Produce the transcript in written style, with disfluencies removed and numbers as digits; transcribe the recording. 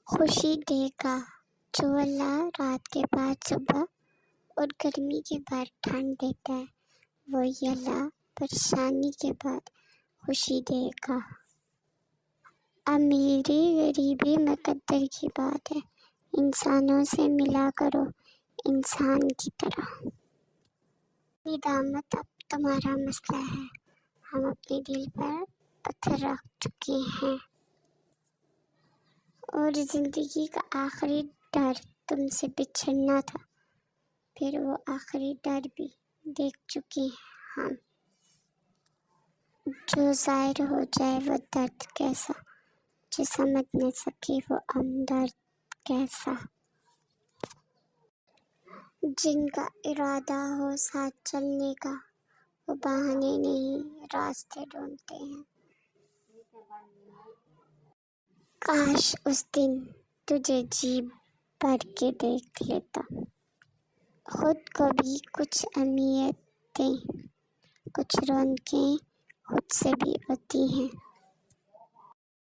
خوشی دے گا جو اللہ رات کے بعد صبح اور گرمی کے بعد ٹھنڈ دیتا ہے، وہی اللہ پریشانی کے بعد خوشی دے گا۔ امیری غریبی مقدر کی بات ہے، انسانوں سے ملا کرو انسان کی طرح۔ ندامت اب تمہارا مسئلہ ہے، ہم اپنے دل پر پتھر رکھ چکے ہیں، اور زندگی کا آخری ڈر تم سے بچھڑنا تھا، پھر وہ آخری ڈر بھی دیکھ چکے ہیں ہم۔ جو ظاہر ہو جائے وہ درد کیسا، جو سمجھ نہ سکے وہ ہمدرد کیسا۔ جن کا ارادہ ہو ساتھ چلنے کا، وہ بہانے نہیں راستے ڈھونڈتے ہیں۔ کاش اس دن تجھے جی بھر کے دیکھ لیتا، خود کو بھی کچھ اہمیتیں، کچھ رونقیں خود سے بھی ہوتی ہیں۔